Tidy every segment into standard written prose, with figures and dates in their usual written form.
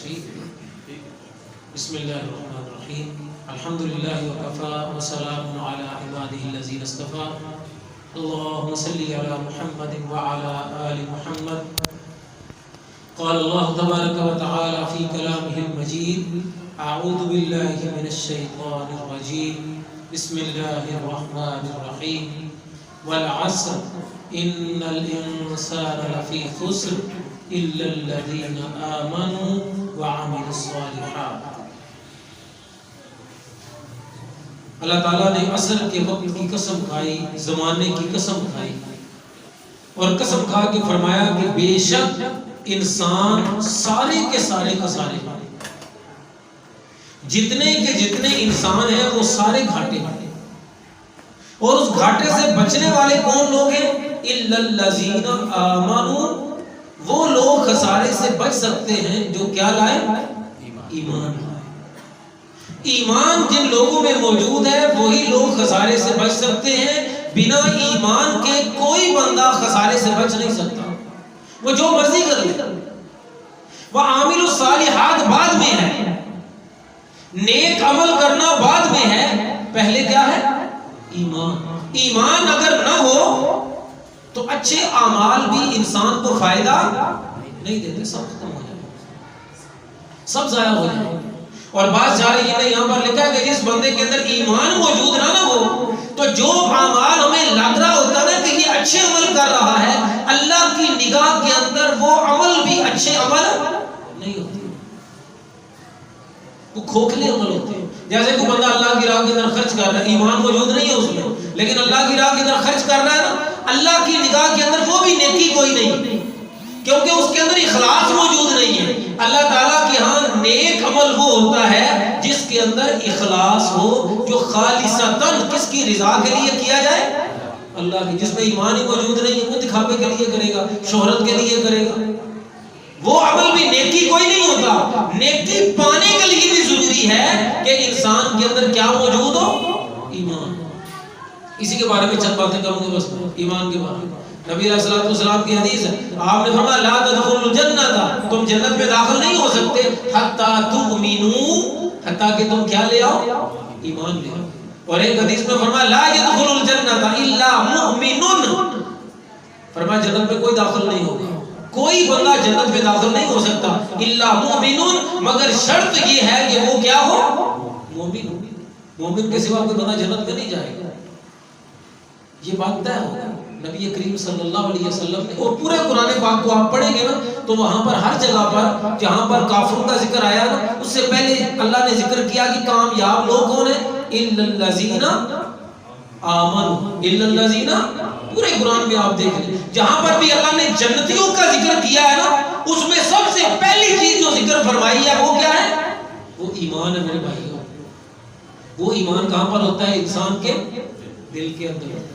بسم اللہ الرحمن الرحیم الحمدللہ وکفا وسلام علی عبادہ الذین اصطفى اللہم صلی علی محمد وعلی آل محمد قال اللہ تبارک وتعالی فی کلامہ المجید اعوذ باللہ من الشیطان الرجیم بسم اللہ الرحمن الرحیم والعصر ان الانسان لفی خسر الا الذین آمنوا وعملوا الصالحات۔ اللہ تعالیٰ نے عصر کے وقت کی قسم کھائی، زمانے کی قسم کھائی اور قسم کھا کے فرمایا کہ بے شک انسان سارے کے سارے خسارے والے، جتنے کے جتنے انسان ہیں وہ سارے گھاٹے والے، اور اس گھاٹے سے بچنے والے کون لوگ ہیں؟ الا الذین آمنوا، وہ لوگ خسارے سے بچ سکتے ہیں جو کیا لائے؟ ایمان لائے۔ ایمان جن لوگوں میں موجود ہے وہی لوگ خسارے سے بچ سکتے ہیں، بنا ایمان کے کوئی بندہ خسارے سے بچ نہیں سکتا، وہ جو مرضی کر لے۔ وعامل الصالحات بعد میں ہے، نیک عمل کرنا بعد میں ہے، پہلے کیا ہے؟ ایمان۔ ایمان اگر نہ ہو تو اچھے اعمال بھی انسان کو فائدہ نہیں دیتے، سب ختم ہو جائے، سب ضائع ہو جائے۔ اور بات جا رہی ہے یہاں پر لکھا ہے کہ جس بندے کے اندر ایمان موجود نہ ہو تو جو اعمال ہمیں لگ رہا ہوتا ہے نا کہ یہ اچھے عمل کر رہا ہے، اللہ کی نگاہ کے اندر وہ عمل بھی اچھے عمل نہیں ہوتے، وہ کھوکھلے عمل ہوتے ہیں۔ جیسے کوئی بندہ اللہ کی راہ کے اندر خرچ کر رہا ہے، ایمان موجود نہیں ہے اس میں، لیکن اللہ کی راہ کے اندر خرچ کر رہا ہے نا، اللہ کی نگاہ کے اندر وہ بھی نیکی کوئی نہیں، کیونکہ اس کے اندر اخلاص موجود نہیں ہے۔ اللہ تعالیٰ کے ہاں نیک عمل وہ ہوتا ہے جس کے اندر اخلاص ہو، جو خالصتاً کس کی رضا کے لیے کیا جائے؟ اللہ کی۔ جس میں ایمان ہی موجود نہیں ہے وہ دکھاوے کے لیے کرے گا، شہرت کے لیے کرے گا، وہ عمل بھی نیکی کوئی نہیں ہوتا۔ نیکی پانے کے لیے بھی ضروری ہے کہ انسان کے اندر کیا موجود ہو؟ ایمان۔ اسی کے بارے میں چند باتیں کروں گے بس، ایمان کے بارے میں۔ نبی علیہ السلام کی حدیث ہے، آپ نے فرمایا لا تدخلوا الجنۃ، تم جنت میں داخل نہیں ہو سکتے حتی تؤمنوا، حتیٰ کہ تم کیا لے آؤ؟ ایمان لے آؤ۔ اور ایک حدیث میں فرمایا لا يدخل الجنۃ الا مؤمن، فرمایا جنت میں کوئی داخل نہیں ہوگا، کوئی بندہ جنت میں داخل نہیں ہو سکتا الا مؤمن، مگر شرط یہ ہے کہ وہ کیا ہو؟ مومن ہو۔ مومن کے سوا کوئی بندہ جنت میں نہیں جائے گا، یہ بات طے ہوگا۔ نبی کریم صلی اللہ علیہ وسلم نے، اور پورے قرآن پاک کو آپ پڑھیں گے نا تو وہاں پر ہر جگہ پر جہاں پر کافروں کا ذکر آیا نا، اس سے پہلے اللہ نے ذکر کیا کہ کامیاب لوگ کون ہیں؟ الا الذین آمنوا، الا الذین، پورے قرآن میں آپ دیکھ لیں جہاں پر بھی اللہ نے جنتیوں کا ذکر کیا ہے نا، اس میں سب سے پہلی چیز جو ذکر فرمائی ہے وہ کیا ہے؟ وہ ایمان ہے میرے بھائیوں۔ وہ ایمان کہاں پر ہوتا ہے؟ انسان کے دل کے اندر۔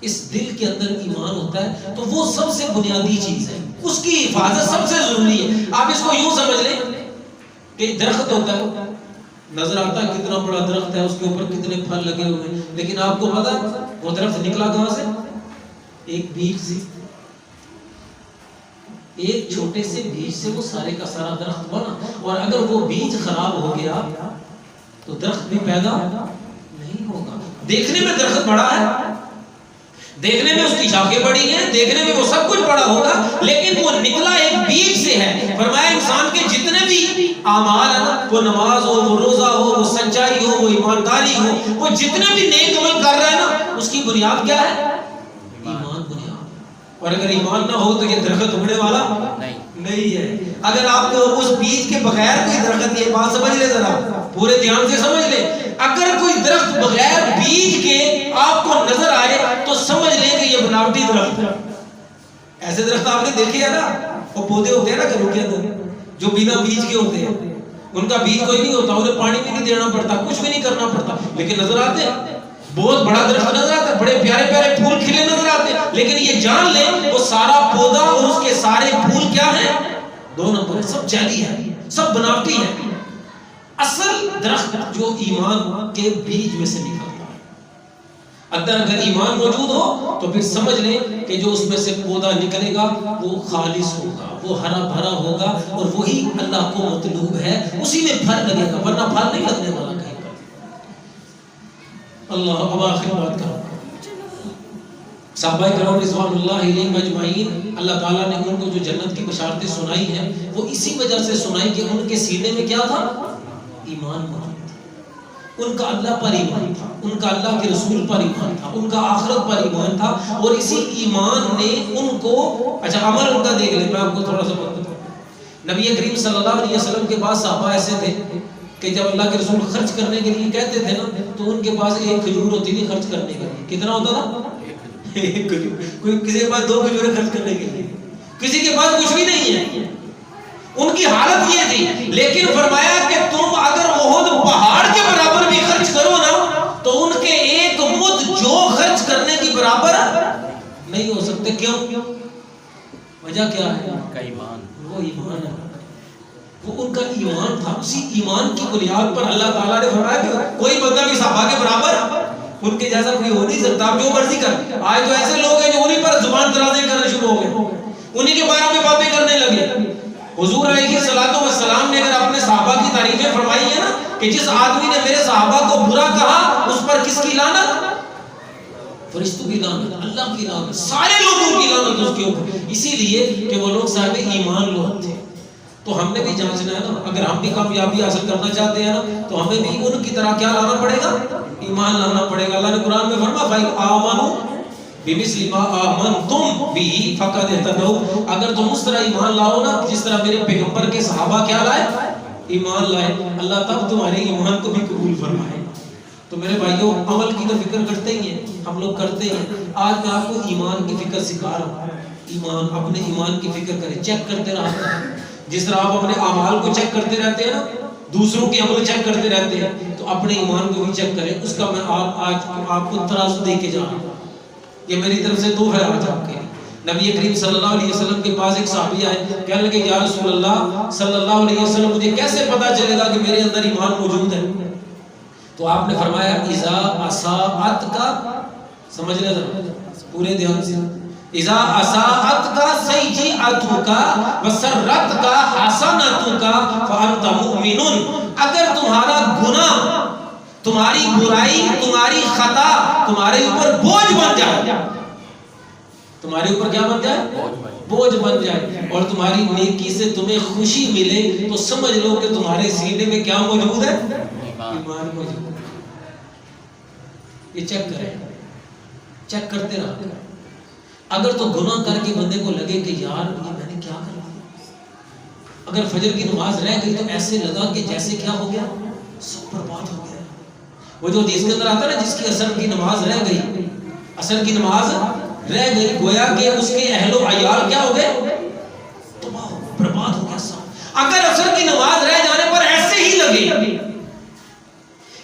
اس دل کے اندر ایمان ہوتا ہے تو وہ سب سے بنیادی چیز ہے، اس کی حفاظت سب سے ضروری ہے۔ آپ اس کو یوں سمجھ لیں کہ درخت ہوتا ہے، نظر آتا ہے کتنا بڑا درخت ہے، اس کے اوپر کتنے پھل لگے ہوئے ہیں، لیکن آپ کو پتا وہ درخت نکلا کہاں سے؟ ایک بیج سے، ایک چھوٹے سے بیج سے وہ سارے کا سارا درخت بنا، اور اگر وہ بیج خراب ہو گیا تو درخت بھی پیدا نہیں ہوگا۔ دیکھنے میں درخت بڑا ہے، دیکھنے میں اس کی شاخیں بڑی ہیں، دیکھنے میں وہ سب کچھ بڑا ہوگا، لیکن وہ نکلا ایک بیج سے ہے۔ فرمایا انسان کے جتنے بھی اعمال ہیں نا، وہ نماز ہو، وہ روزہ ہو، وہ سچائی ہو، وہ ایمانداری ہو، وہ جتنے بھی نیک عمل کر رہا ہے نا، اس کی بنیاد کیا ہے؟ ایمان بنیاد۔ اور اگر ایمان نہ ہو تو یہ درخت اگنے والا نہیں ہے۔ اگر آپ کو اس بیج کے بغیر کوئی درخت، یہ بات سمجھ لے ذرا، پورے دھیان سے سمجھ لیں، اگر کوئی درخت بغیر بیج کے آپ کو نظر آئے تو سمجھ لیں کہ یہ بناوٹی درخت ہے۔ ایسے درخت آپ نے دیکھے ہیں نا، وہ پودے ہوتے ہیں نا گھروں کے اندر جو بنا بیج کے ہوتے ہیں، ان کا بیج کوئی نہیں ہوتا، انہیں پانی بھی نہیں دینا پڑتا، کچھ بھی نہیں کرنا پڑتا، لیکن نظر آتے ہیں، بہت بڑا درخت نظر آتا ہے، بڑے پیارے پیارے پھول کھلے نظر آتے ہیں، لیکن یہ جان لیں وہ سارا پودا اور اس کے سارے پھول کیا ہیں؟ دو نمبر ہے، سب جعلی ہے، سب بناوٹی ہے۔ اصل درخت جو ایمان کے بیج میں سے نکلتا ہے، اندر اگر ایمان موجود ہو تو پھر سمجھ لیں کہ جو اس میں سے پودا نکلے گا وہ خالص ہوگا، وہ ہرا بھرا ہوگا، اور وہی اللہ کو مطلوب ہے، اسی میں پھل لگے گا، ورنہ پھل نہیں لگنے والا کہیں پر۔ اللہ اب آخر بات کرو، صحابہ کرام رضوان اللہ علیہم اجمعین، اللہ تعالیٰ نے ان کو جو جنت کی بشارتیں سنائی ہیں وہ اسی وجہ سے سنائی کہ ان کے سینے میں کیا تھا؟ ایمان موجود تھا، ان کا اللہ پر ایمان تھا، ان کا اللہ کے رسول پر ایمان تھا، ان کا آخرت پر ایمان تھا، اور اسی ایمان نے ان کو، اچھا عمل ان کا دیکھ لیں، میں آپ کو تھوڑا سا بتاتا ہوں۔ نبی کریم صلی اللہ علیہ وسلم کے پاس صحابہ ایسے تھے کہ جب اللہ کے رسول خرچ کرنے کے لیے کہتے تھے نا تو ان کے پاس ایک کھجور ہوتی تھی خرچ کرنے کے لیے۔ کتنا ہوتا تھا؟ ایک کھجور۔ کوئی کسی کے پاس 2 کھجوریں خرچ کرنے کے لیے، کسی کے پاس کچھ بھی نہیں ہے۔ ان کی حالت یہ تھی، لیکن فرمایا کہ تم اگر احد پہاڑ کے برابر بھی خرچ کرو نا تو ان کے ایک مد جو خرچ کرنے کی برابر نہیں ہو سکتے۔ کیوں؟ وجہ کیا ہے؟ ان کا ایمان، وہ ایمان ہے، وہ ان کا ایمان تھا۔ اسی ایمان کی بنیاد پر اللہ تعالیٰ نے فرمایا کہ کوئی بندہ بھی صحابہ کے برابر ان کے جیسا کوئی ہو نہیں سکتا، آپ جو مرضی کر۔ آج تو ایسے لوگ ہیں جو انہی پر زبان درازیں کرنا شروع ہو گئے، انہی کے بارے میں باتیں کرنے لگے۔ حضور علیہ الصلوۃ والسلام نے اگر اپنے صحابہ کی تعریفیں فرمائی ہیں نا کہ جس آدمی نے میرے صحابہ کو برا کہا اس پر کس کی لعنت؟ فرشتوں کی لعنت، اللہ کی لعنت، سارے لوگوں کی لعنت اس کے اوپر، اسی لیے کہ وہ لوگ صاحب ایمان لوگ تھے۔ تو ہم نے بھی جانچنا ہے نا، اگر ہم بھی کامیابی حاصل کرنا چاہتے ہیں نا تو ہمیں بھی ان کی طرح کیا لانا پڑے گا؟ ایمان لانا پڑے گا۔ اللہ نے قرآن میں فرمایا فَإِنْ آمَنُوا بِمِثْلِ مَا آمَنْتُمْ بِهِ فَقَدِ اهْتَدَوْا، اگر تم اس طرح ایمان لاؤ نا جس طرح میرے پیغمبر کے صحابہ کیا لائے؟ ایمان لائے، اللہ تب تمہارے ایمان کو بھی قبول فرمائے۔ تو میرے بھائیوں، عمل کی تو فکر کرتے ہی ہیں، ہم لوگ کرتے ہیں۔ آج میں آپ کو ایمان کی فکر سکھا رہا ہوں۔ ایمان، اپنے ایمان کی فکر کریں، چیک کرتے رہا۔ جس طرح آپ اپنے اعمال کو چیک کرتے رہتے ہیں نا، دوسروں کے عمل چیک کرتے رہتے ہیں، تو اپنے ایمان کو بھی چیک کریں۔ اس کا میں آج آپ کو ترازو دے کے جا رہا ہوں، یہ میری طرف سے تحفہ ہے آج آپ کے۔ نبی کریم صلی اللہ علیہ وسلم کے پاس ایک صحابی آئے، کہنے لگے یا رسول اللہ صلی اللہ علیہ وسلم مجھے کیسے پتا چلے گا کہ میرے اندر ایمان موجود ہے؟ تو آپ نے فرمایا اذا اساءت کا، سمجھ لے ذرا پورے دھیان سے، اذا اساءت کا سیئۃ کا وسرت کا حسنۃ کا فانت مؤمن، اگر تمہارا گناہ، تمہاری برائی، تمہاری خطا تمہارے اوپر بوجھ بن جائے، تمہارے اوپر کیا بن جائے؟ بوجھ بن جائے، اور تمہاری نیکی سے تمہیں خوشی ملے، تو سمجھ لو کہ تمہارے سینے میں کیا موجود ہے؟ ایمان موجود ہے۔ یہ چیک کریں، چیک کرتے رہو۔ اگر تو گناہ کر کے بندے کو لگے کہ یار یہ میں نے کیا کر دیا، اگر فجر کی نماز رہ گئی تو ایسے لگا کہ جیسے کیا ہو گیا، سب برباد ہو گیا۔ وہ جو حدیث کے اندر آتا ہے نا جس کی عصر کی نماز رہ گئی، عصر کی نماز رہ گئی، گویا کہ اس کے اہل و عیال کیا ہو گئے؟ تباہ ہو، برباد ہو گیا سب۔ اگر عصر کی نماز رہ جانے پر ایسے ہی لگے،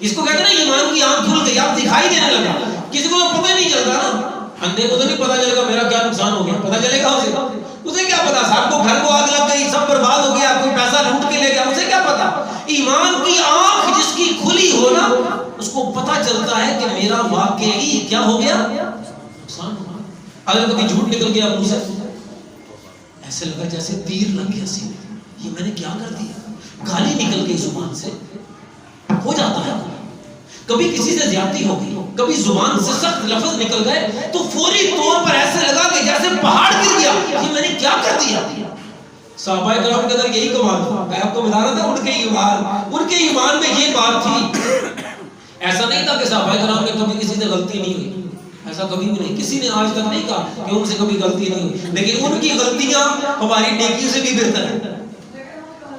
اس کو کہتے ہیں نا ایمان کی آنکھ کھل گئی، اب دکھائی دینے لگا، کسی کو تو پتہ نہیں چلتا نا، اندھے کو تو نہیں پتا چلے گا میرا کیا نقصان ہو گیا، پتا چلے گا اسے کیا پتا؟ سب کو گھر کو آگ لگ گئی، سب برباد ہو گیا، کوئی پیسہ لوٹ کے لے گیا، اسے کیا پتا؟ ایمان کی آنکھ جس کی کھلی ہو نا اس کو پتا چلتا ہے کہ میرا واقعی کیا ہو گیا، نقصان ہو گیا۔ اگر کبھی جھوٹ نکل گیا منہ سے، ایسے لگا جیسے تیر لگ گیا سینے، یہ میں نے کیا کر دیا، گالی نکل گئی زبان سے، ہو جاتا ہے۔ کبھی کسی سے زیادتی ہو گئی، کبھی زبان سے سخت لفظ نکل گئے تو فوری طور پر ایسے لگا کہ جیسے پہاڑ گر گیا، یہ میں نے کیا کر دیا۔ صحابہ کرام کے اندر یہی کمال تھا، میں آپ کو بتا رہا تھا ان کے ایمان میں یہ بات تھی۔ ایسا نہیں تھا کہ صحابہ کرام میں کبھی کسی سے غلطی نہیں ہوئی، ایسا کبھی بھی نہیں، کسی نے آج تک نہیں کہا کہ ان سے کبھی غلطی نہیں ہوئی، لیکن ان کی غلطیاں ہماری نیکیوں سے بھی بہتر ہیں۔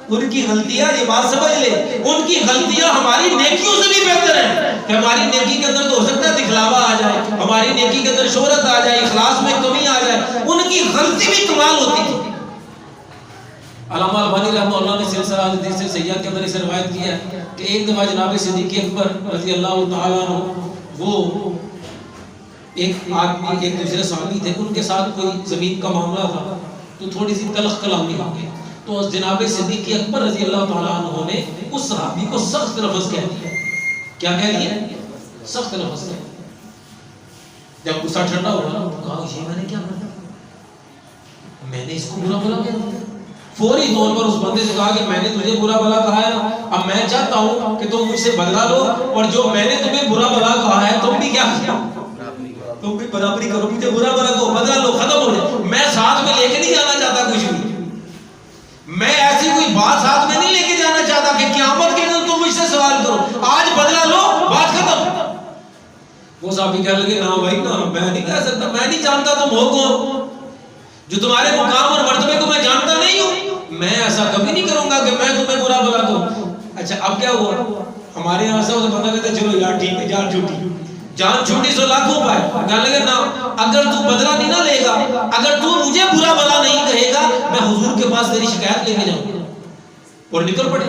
ان کی غلطیاں، یہ بات سمجھ لے، ان کی غلطیاں ہماری نیکیوں سے بھی بہتر ہیں۔ کہ ہماری نیکی کے اندر تو ہو سکتا ہے دکھلاوا آ جائے، ہماری نیکی کے اندر شہرت آ جائے، اخلاص میں کمی آ جائے، ان کی غلطی بھی کمال ہوتی تھی۔ علامہ البانی رحمہ اللہ نے سلسلہ حدیث سیاح کے اندر اسے روایت کیا ہے کہ ایک دفعہ جناب صدیق اکبر رضی اللہ تعالیٰ عنہ، وہ ایک آدمی، ایک دوسرے صحابی تھے، ان کے ساتھ کوئی زمین کا معاملہ تھا تو تھوڑی سی تلخ کلامی ہو گئی، تو جناب صدیق اکبر رضی اللہ تعالیٰ عنہ نے اس صحابی کو سخت لفظ کہہ دیا۔ کیا کہہ دیا؟ سخت لفظ کہہ دیا۔ جب غصہ ٹھنڈا ہوا تو کہا یہ میں نے کیا کر دیا، میں نے اس کو برا بلا کیا؟ فوری طور پر اس بندے سے کہا کہ میں نے تجھے برا بلا کہا ہے، اب میں چاہتا ہوں کہ تم مجھ سے بدلا لو، اور جو میں نے تمہیں برا بلا کہا ہے تم بھی کیا کیا، تم بھی برابری کرو، مجھے برا بلا کو بدلا لو، ختم ہو جائے۔ میں ساتھ میں لے کے نہیں جانا چاہتا کچھ بھی، میں ایسی کوئی بات ساتھ میں نہیں لے کے جانا چاہتا کہ قیامت کے دن تم مجھ سے سوال کرو، آج بدلا لو، بات ختم۔ وہ صحابی کہنے لگے نا بھائی نا، میں نہیں کہہ سکتا، میں نہیں جانتا تم ہو کون، جو تمہارے مقام اور مرتبے کو میں جانتا نہیں ہوں، میں ایسا کبھی نہیں کروں گا کہ میں تمہیں برا بلا دوں۔ اچھا اب کیا ہوا، ہمارے یہاں سے بندہ کہتا ہے چلو یار ٹھیک ہے، جان چھوٹی، جان چھوٹی سو لاکھوں پائے، کہنے لگے نا اگر تو بدلہ نہیں نہ لے گا، اگر تو مجھے برا بلا نہیں کہے گا، میں حضور کے پاس تیری شکایت لے کے جاؤں گا، اور نکل پڑے۔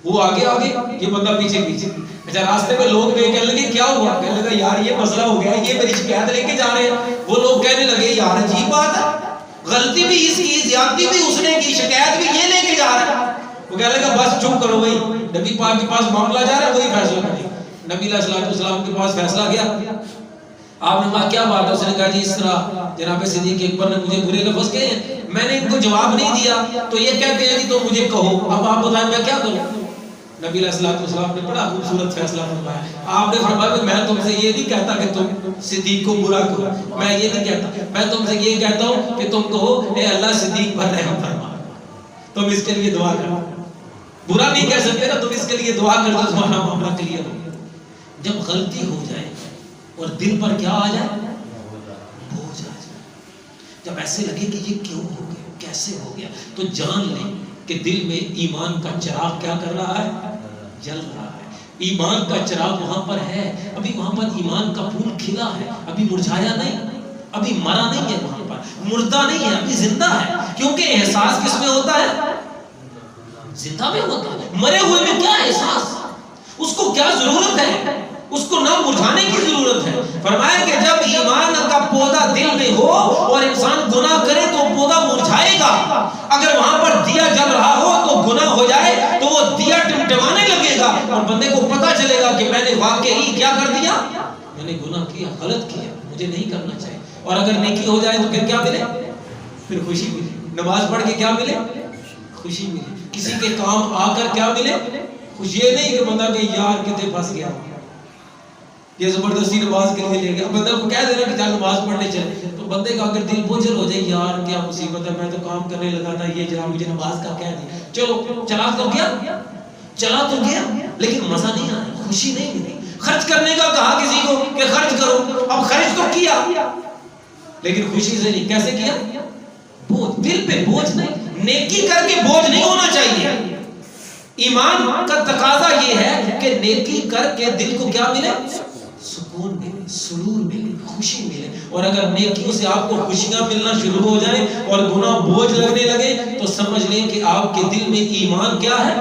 وہ آگے آگے، یہ بندہ پیچھے پیچھے۔ اچھا راستے میں لوگ کہنے لگے کیا ہوا، کہنے لگا یار یہ مسئلہ ہو گیا، یہ میری شکایت لے کے جا رہے ہیں۔ وہ لوگ کہنے لگے یار عجیب بات ہے، غلطی بھی اس کی، زیادتی بھی اس نے کی، شکایت بھی یہ لے کے جا رہا ہے۔ وہ کہنے لگا بس چپ کرو بھائی، نبی پاک کے پاس معاملہ جا رہا ہے، وہی فیصلہ کرے۔ نبی علیہ السلام کے پاس فیصلہ گیا، آپ نے کہا کیا بات ہے، اس نے کہا جی اس طرح جناب صدیق اکبر نے مجھے برے لفظ کہے ہیں، میں نے ان کو جواب نہیں دیا تو یہ کہتے ہیں جی تو مجھے کہو، اب آپ بتائیں میں کیا کروں۔ نبی علیہ السلام نے بڑا خوبصورت فیصلہ فرمایا، آپ نے فرمایا کہ میں تم سے یہ نہیں کہتا کہ تم صدیق کو برا کرو، میں یہ نہیں کہتا، میں تم سے یہ کہتا ہوں کہ تم کہو اے اللہ صدیق پر رحم فرما، تم اس کے لیے دعا کرو، برا نہیں کہہ سکتے نا، تم اس کے لیے دعا کر دو تمہارا معاملہ کلیئر ہو۔ جب غلطی ہو جائے اور دل پر کیا آ جائے، بوجھ آ جائے، جب ایسے لگے کہ یہ کیوں ہو گیا، کیسے ہو گیا، تو جان لیں کہ دل میں ایمان کا چراغ کیا کر رہا ہے، جل رہا ہے۔ ایمان کا چراغ وہاں پر ہے، ابھی وہاں پر ایمان کا پھول کھلا ہے، ابھی مرجھایا نہیں، ابھی مرا نہیں ہے، وہاں پر مردہ نہیں ہے، ابھی زندہ ہے، کیونکہ احساس کس میں ہوتا ہے، زندہ میں ہوتا ہے۔ مرے ہوئے میں کیا احساس، اس کو کیا ضرورت ہے، اس کو نہ مرجھانے کی ضرورت ہے۔ فرمایا کہ جب ایمان کا پودا دل میں ہو اور انسان گناہ کرے تو پودا مرجھائے گا، اگر وہاں پر دیا جل رہا ہو تو گناہ ہو جائے تو وہ دیا ٹمٹمانے لگے گا، اور بندے کو پتہ چلے گا کہ میں نے واقعی کیا کر دیا، میں نے گناہ کیا، غلط کیا، مجھے نہیں کرنا چاہیے۔ اور اگر نیکی ہو جائے تو پھر کیا ملے، پھر خوشی ملے، نماز پڑھ کے کیا ملے، خوشی ملے، کسی کے کام آ کر کیا ملے، خوشی۔ یہ نہیں کہ بندہ کہ یار کتے پھنس گیا، یہ زبردستی نماز کے لیے لے گیا، بندہ کو کہہ دینا کہ چل نماز پڑھنے چلے، تو بندے کا اگر دل بوجھل ہو جائے یار کیا مصیبت ہے، میں تو کام کرنے لگا تھا، یہ جناب مجھے نماز کا کہہ دیا، چلو چلا تو گیا لیکن مزہ نہیں آیا، خوشی نہیں ملی۔ خرچ کرنے کا کہا کسی کو کہ خرچ کرو، اب خرچ تو کیا لیکن خوشی سے نہیں، کیسے کیا، بوجھ، دل پہ بوجھ نہیں، نیکی کر کے بوجھ نہیں ہونا چاہیے۔ ایمان کا تقاضا یہ ہے کہ نیکی کر کے دل کو کیا ملے، سکون ملے، سرور ملے، خوشی ملے۔ اور اگر نیکیوں سے آپ کو خوشیاں ملنا شروع ہو جائیں اور گناہ بوجھ لگنے لگے تو سمجھ لیں کہ آپ کے دل میں ایمان کیا ہے،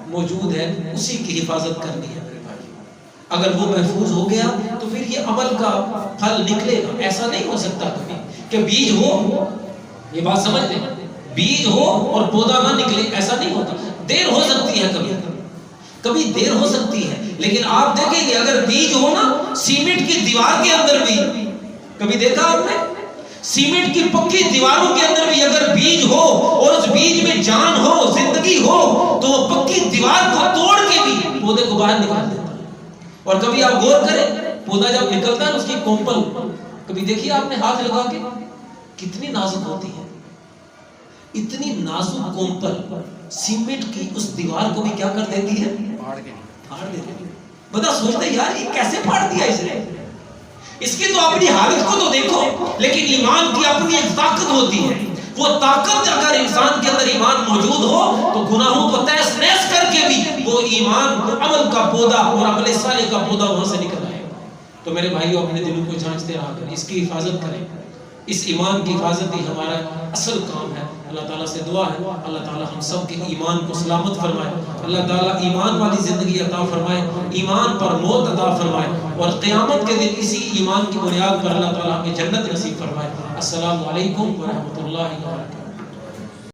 موجود ہے، اسی کی حفاظت کرنی ہے میرے بھائی۔ اگر وہ محفوظ ہو گیا تو پھر یہ عمل کا پھل نکلے گا۔ ایسا نہیں ہو سکتا کبھی کہ بیج ہو، یہ بات سمجھ لیں، بیج ہو اور پودا نہ نکلے، ایسا نہیں ہوتا۔ دیر ہو سکتی ہے، کبھی دیر ہو سکتی ہے، لیکن آپ دیکھیں گے اگر بیج ہو نا، سیمنٹ کی دیوار کے اندر بھی، کبھی دیکھا آپ نے، سیمنٹ کی پکی دیواروں کے اندر بھی اگر بیج ہو اور اس بیج میں جان ہو، زندگی ہو، تو وہ پکی دیوار کو توڑ کے بھی پودے کو باہر نکال دیتا ہے۔ اور کبھی آپ غور کریں، پودا جب نکلتا ہے اس کی کومپل کبھی دیکھیے آپ نے ہاتھ لگا کے، کتنی نازک ہوتی ہے، اتنی نازک کومپل سیمنٹ کی اس دیوار کو بھی کیا کر دیتی ہے، پھاڑ دیتی ہے۔ بندہ سوچتا ہے یار یہ کیسے پھاڑ دیا اس نے، اس کی تو اپنی حالت کو تو دیکھو، لیکن ایمان کی اپنی ایک طاقت ہوتی ہے، وہ طاقت اگر انسان کے اندر ایمان موجود ہو تو گناہوں کو تہس نہس کر کے بھی وہ ایمان، عمل کا پودا اور عمل صالح کا پودا وہاں سے نکل آئے گا۔ تو میرے بھائیو اپنے دلوں کو جانچتے رہا کریں، اس کی حفاظت کریں، اس ایمان کی حفاظت ہی ہمارا اصل کام ہے۔ اللہ تعالیٰ سے دعا ہے اللہ تعالیٰ ہم سب کے ایمان کو سلامت فرمائے، اللہ تعالیٰ ایمان والی زندگی عطا فرمائے، ایمان پر موت عطا فرمائے، اور قیامت کے دن اسی ایمان کی بنیاد پر اللہ تعالیٰ ہمیں جنت نصیب فرمائے۔ السلام علیکم ورحمۃ اللہ وبرکاتہ۔